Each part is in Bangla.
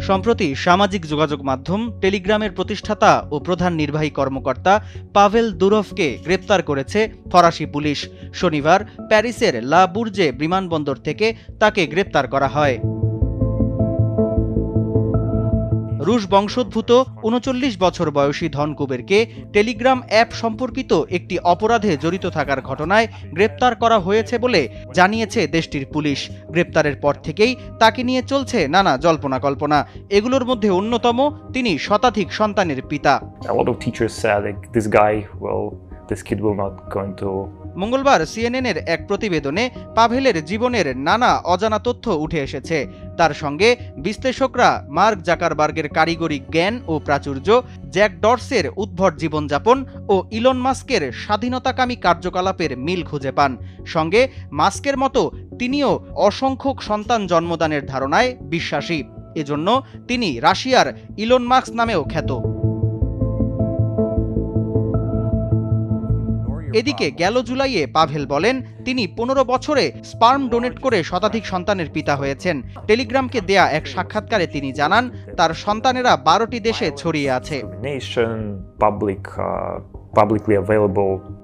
সম্প্রতি সামাজিক যোগাযোগ মাধ্যম টেলিগ্রামের প্রতিষ্ঠাতা ও প্রধান নির্বাহী কর্মকর্তা পাভেল দুরভকে গ্রেপ্তার করেছে ফরাসি পুলিশ। শনিবার প্যারিসের লা বুর্জে বিমানবন্দর থেকে তাকে গ্রেপ্তার করা হয়। রুশ বংশোদ্ভূত ৩৯ বছর বয়সী ধনকুবেরকে টেলিগ্রাম অ্যাপ সম্পর্কিত একটি অপরাধে জড়িত থাকার ঘটনায় গ্রেপ্তার করা হয়েছে বলে জানিয়েছে দেশটির পুলিশ। গ্রেপ্তারের পর থেকেই তাকে নিয়ে চলছে নানা জল্পনা কল্পনা। এগুলোর মধ্যে অন্যতম তিনি শতাধিক সন্তানের পিতা। মঙ্গলবার সিএনএনের এক প্রতিবেদনে পাভেলের জীবনের নানা অজানা তথ্য উঠে এসেছে। তার সঙ্গে বিশ্লেষকরা মার্ক জাকারবার্গের কারিগরি জ্ঞান ও প্রাচুর্য, জ্যাক ডর্সের উদ্ভট জীবনযাপন ও ইলন মাস্কের স্বাধীনতাকামী কার্যকলাপের মিল খুঁজে পান। সঙ্গে মাস্কের মতো তিনিও অসংখ্য সন্তান জন্মদানের ধারণায় বিশ্বাসী। এজন্য তিনি রাশিয়ার ইলন মাস্ক নামেও খ্যাত। এদিকে গেল জুলাইয়ে পাভেল বলেন তিনি ১৫ বছরে স্পার্ম ডোনেট করে শতাধিক সন্তানের পিতা হয়েছেন। টেলিগ্রামকে দেয়া এক সাক্ষাৎকারে তিনি জানান তার সন্তানেরা ১২টি দেশে ছড়িয়ে আছে।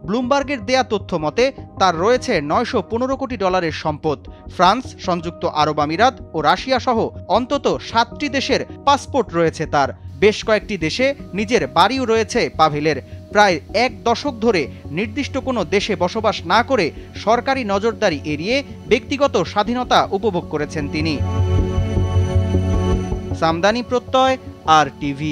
ব্লুমবার্গের দেয়া তথ্য মতে তার রয়েছে $৯১৫ কোটি সম্পদ। ফ্রান্স, সংযুক্ত আরব আমিরাত ও রাশিয়া সহ অন্তত ৭টি দেশের পাসপোর্ট রয়েছে তার। বেশ কয়েকটি দেশে নিজের বাড়িও রয়েছে পাভেলের। প্রায় এক দশক ধরে নির্দিষ্ট কোনো দেশে বসবাস না করে সরকারি নজরদারি এড়িয়ে ব্যক্তিগত স্বাধীনতা উপভোগ করেছেন তিনি। সামদানি প্রত্যয়, RTV।